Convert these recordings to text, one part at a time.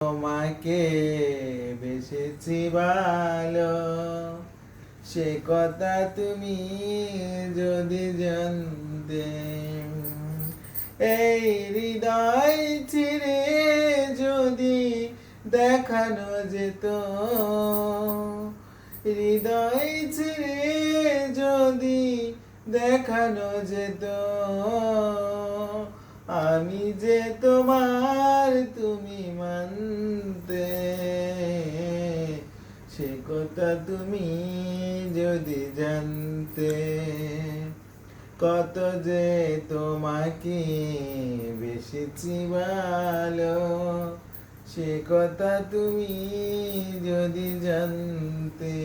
তোমাকে বেসেছি ভালো, সে কথা তুমি যদি জানতে। এই হৃদয় চিরে যদি দেখানো যেত, হৃদয় চিরে যদি দেখানো যেত, আমি যে তোমার তুমি মানতে, সে কথা তুমি যদি জানতে। কত যে তোমাকে বেসেছি ভালো, সে কথা তুমি যদি জানতে।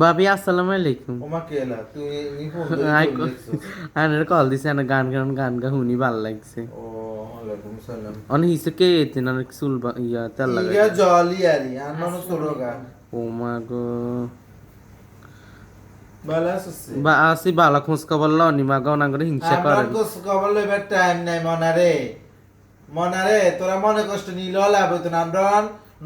ভাবি আসসালামু আলাইকুম। ওমাকে এলা তুমি ফোন আনের কল দিছে আনে গান গা শুনি ভাল লাগছে। ও ওয়ালাইকুম সালাম। অনেক হিসে কে এতেন অনেক চুল ইয়া তেল লাগাই ইয়া জলি আরি আর মানুষ তোরগা ও মা গো বালাস আছে বা আসি বালা খোঁজ খবর লনি মা গনা করে হিংসা করে আমরা কোস কবল লইবার টাইম নাই মনারে তোরা মনে কষ্ট নিল লাভ হইতো না। আমরা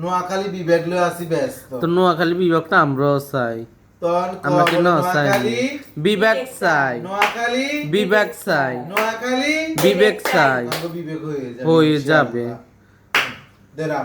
নোয়াখালী বিবেক লই আসি ব্যস্ত। তো নোয়াখালী বিভাগটা আমরাও চাই, তখন আমরা কি না চাই নোয়াখালী বিবেক চাই, নোয়াখালী বিবেক চাই, নোয়াখালী বিবেক চাই বিবেক হয়ে যাবে হয়ে যাবে। দেরা